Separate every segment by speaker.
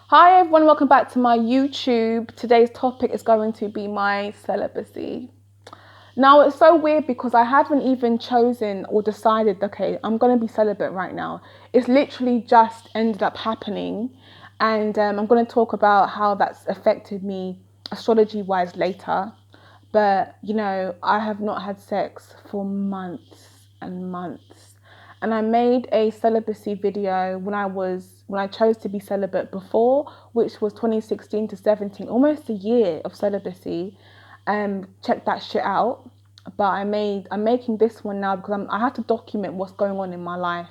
Speaker 1: Hi everyone, welcome back to my YouTube. Today's topic is going to be my celibacy. Now it's so weird because I haven't even chosen or decided, okay, I'm going to be celibate right now. It's literally just ended up happening, and I'm going to talk about how that's affected me astrology wise later. But I have not had sex for months and months. And I made a celibacy video when I chose to be celibate before, which was 2016 to 17, almost a year of celibacy. Check that shit out. But I'm making this one now because I have to document what's going on in my life,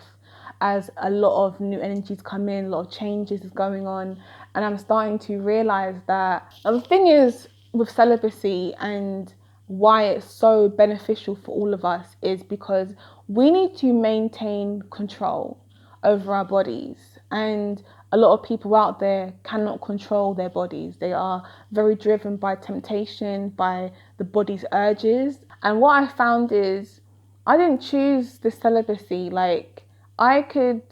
Speaker 1: as a lot of new energies come in, a lot of changes is going on, and I'm starting to realize that the thing is with celibacy and why it's so beneficial for all of us is because we need to maintain control over our bodies. And a lot of people out there cannot control their bodies. They are very driven by temptation, by the body's urges. And what I found is I didn't choose the celibacy. Like, I could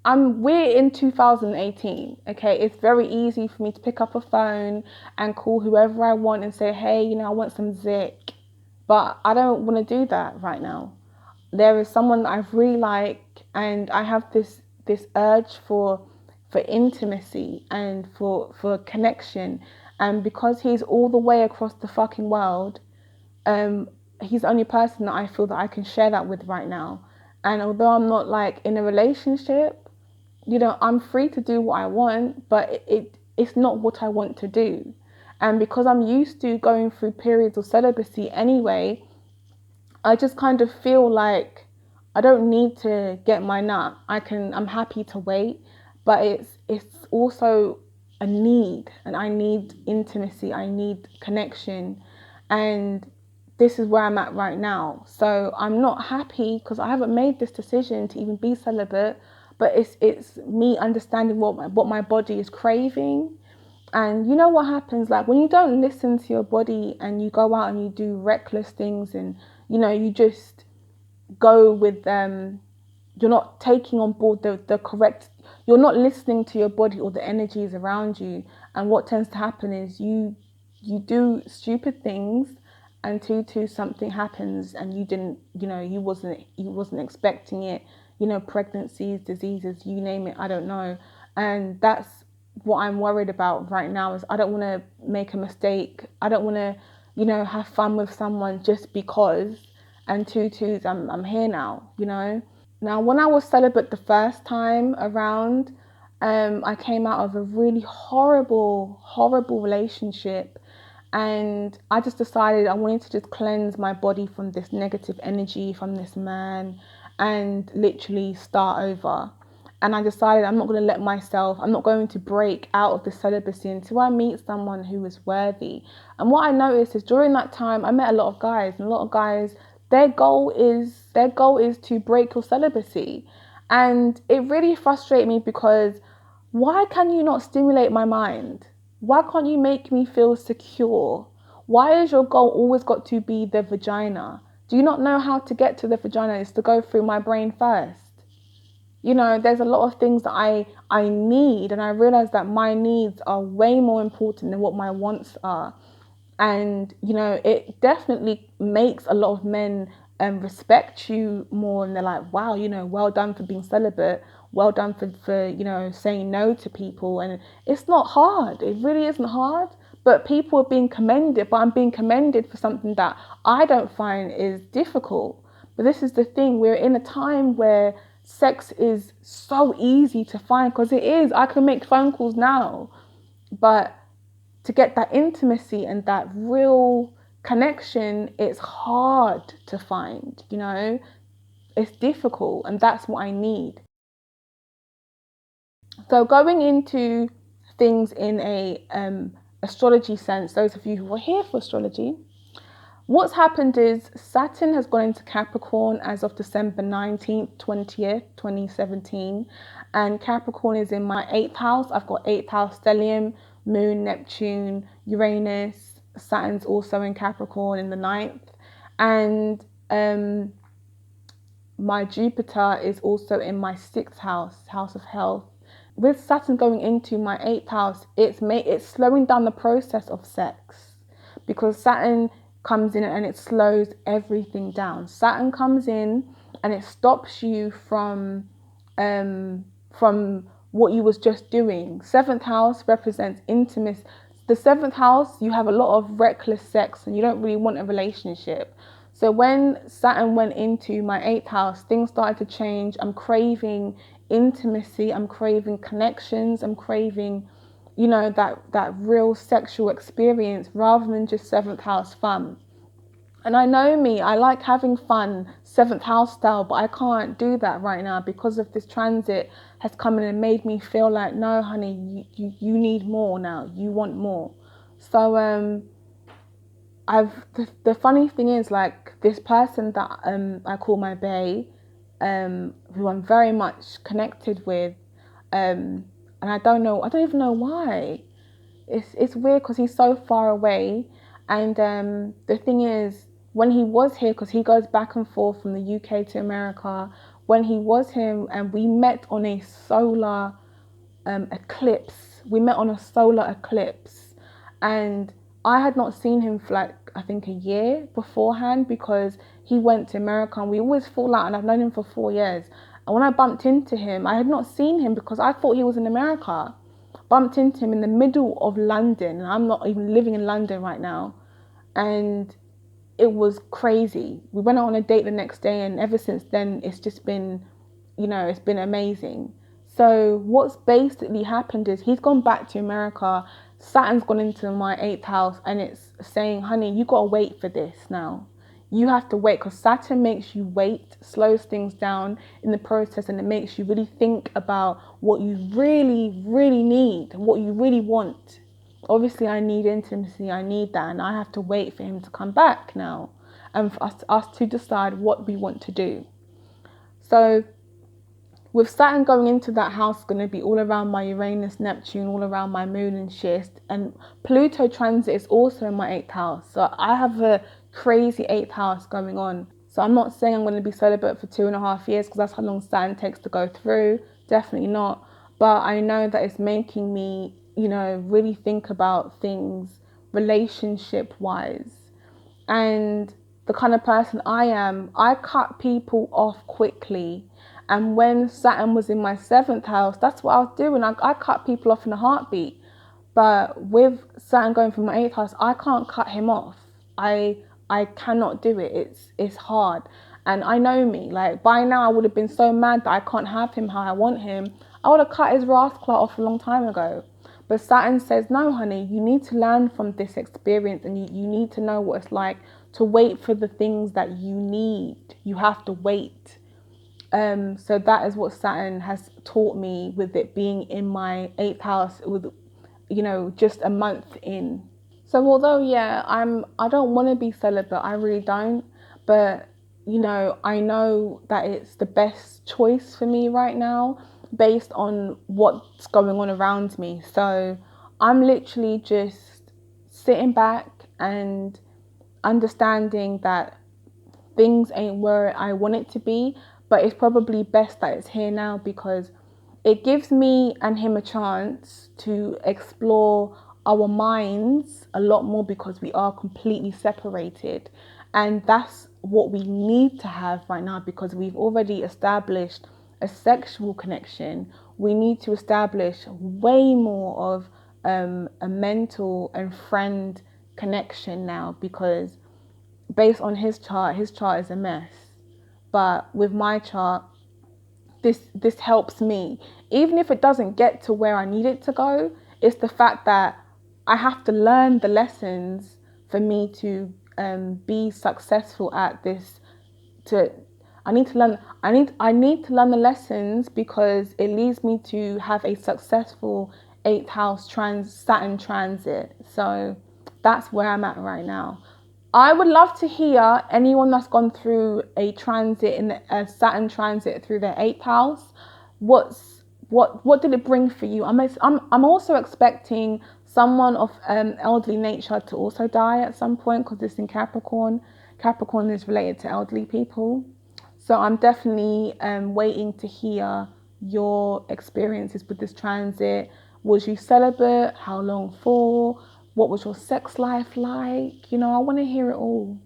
Speaker 1: we're in 2018, okay? It's very easy for me to pick up a phone and call whoever I want and say, hey, I want some zik. But I don't want to do that right now. There is someone that I really like, and I have this urge for intimacy and for connection. And because he's all the way across the fucking world, um, he's the only person that I feel that I can share that with right now. And although I'm not like in a relationship, I'm free to do what I want, but it's not what I want to do. And because I'm used to going through periods of celibacy anyway, I just kind of feel like I don't need to get my nut. I'm happy to wait, but it's also a need, and I need intimacy, I need connection, and this is where I'm at right now. So I'm not happy because I haven't made this decision to even be celibate, but it's me understanding what my body is craving. And you know what happens, like when you don't listen to your body and you go out and you do reckless things, and you just go with you're not taking on board the correct, you're not listening to your body or the energies around you. And what tends to happen is you do stupid things, and something happens, and you didn't, you wasn't expecting it. Pregnancies, diseases, you name it, I don't know. And that's what I'm worried about right now. Is I don't want to make a mistake. I don't want to have fun with someone just because. And I'm here now. Now, when I was celibate the first time around, I came out of a really horrible, horrible relationship. And I just decided I wanted to just cleanse my body from this negative energy from this man and literally start over. And I decided I'm not going to I'm not going to break out of the celibacy until I meet someone who is worthy. And what I noticed is during that time, I met a lot of guys, and a lot of guys, their goal is to break your celibacy. And it really frustrated me because why can you not stimulate my mind? Why can't you make me feel secure? Why is your goal always got to be the vagina? Do you not know how to get to the vagina? Is to go through my brain first. There's a lot of things that I need, and I realize that my needs are way more important than what my wants are. And it definitely makes a lot of men respect you more, and they're like, wow, well done for being celibate, well done for saying no to people. And it's not hard, it really isn't hard, but people are being commended, but I'm being commended for something that I don't find is difficult. But this is the thing, we're in a time where sex is so easy to find, because it is. I can make phone calls now, but to get that intimacy and that real connection, it's hard to find. It's difficult, and that's what I need. So going into things in a astrology sense, those of you who are here for astrology, what's happened is Saturn has gone into Capricorn as of December 19th, 20th, 2017. And Capricorn is in my 8th house. I've got 8th house stellium, Moon, Neptune, Uranus. Saturn's also in Capricorn in the 9th. And my Jupiter is also in my 6th house, house of health. with Saturn going into my 8th house, it's slowing down the process of sex, because Saturn comes in and it slows everything down. Saturn comes in and it stops you from what you was just doing. 7th house represents intimacy. The 7th house, you have a lot of reckless sex and you don't really want a relationship. So when Saturn went into my 8th house, things started to change. I'm craving intimacy, I'm craving connections, I'm craving, you know, that real sexual experience rather than just 7th house fun. And I know me, I like having fun, 7th house style, but I can't do that right now because of this transit has come in and made me feel like, no, honey, you need more now. You want more. So the funny thing is, like, this person that I call my bae, who I'm very much connected with, and I don't even know why. It's weird because he's so far away, and the thing is, when he was here, because he goes back and forth from the UK to America, when he was here, and we met on a solar eclipse. We met on a solar eclipse, and I had not seen him for like, I think, a year beforehand, because he went to America and we always fall out, and I've known him for 4 years. And when I bumped into him, I had not seen him because I thought he was in America. Bumped into him in the middle of London, and I'm not even living in London right now. And it was crazy. We went out on a date the next day, and ever since then, it's just been, you know, it's been amazing. So what's basically happened is he's gone back to America. Saturn's gone into my 8th house, and it's saying, honey, you got to wait for this now. You have to wait, because Saturn makes you wait, slows things down in the process, and it makes you really think about what you really, really need, what you really want. Obviously, I need intimacy, I need that, and I have to wait for him to come back now, and for us to decide what we want to do. So with Saturn going into that house, going to be all around my Uranus, Neptune, all around my moon and shit. And Pluto transit is also in my 8th house. So I have a crazy 8th house going on. So I'm not saying I'm going to be celibate for 2.5 years, because that's how long Saturn takes to go through. Definitely not. But I know that it's making me, you know, really think about things relationship-wise. And the kind of person I am, I cut people off quickly. And when Saturn was in my 7th house, that's what I was doing. I cut people off in a heartbeat. But with Saturn going from my 8th house, I can't cut him off. I cannot do it. It's hard. And I know me. Like, by now I would have been so mad that I can't have him how I want him. I would have cut his rascal off a long time ago. But Saturn says, no, honey, you need to learn from this experience, and you need to know what it's like to wait for the things that you need. You have to wait. So that is what Saturn has taught me, with it being in my 8th house, with, you know, just a month in. So although, yeah, I don't want to be celibate, I really don't, but, you know, I know that it's the best choice for me right now based on what's going on around me. So I'm literally just sitting back and understanding that things ain't where I want it to be, but it's probably best that it's here now, because it gives me and him a chance to explore our minds a lot more, because we are completely separated. And that's what we need to have right now, because we've already established a sexual connection. We need to establish way more of a mental and friend connection now, because based on his chart is a mess. But with my chart, this helps me. Even if it doesn't get to where I need it to go, it's the fact that I have to learn the lessons for me to be successful at this. I need to learn the lessons, because it leads me to have a successful 8th house Saturn transit. So that's where I'm at right now. I would love to hear anyone that's gone through a Saturn transit through their 8th house. What did it bring for you? I'm also expecting someone of elderly nature to also die at some point, because it's in Capricorn. Capricorn is related to elderly people. So I'm definitely waiting to hear your experiences with this transit. Was you celibate? How long for? What was your sex life like? You know, I want to hear it all.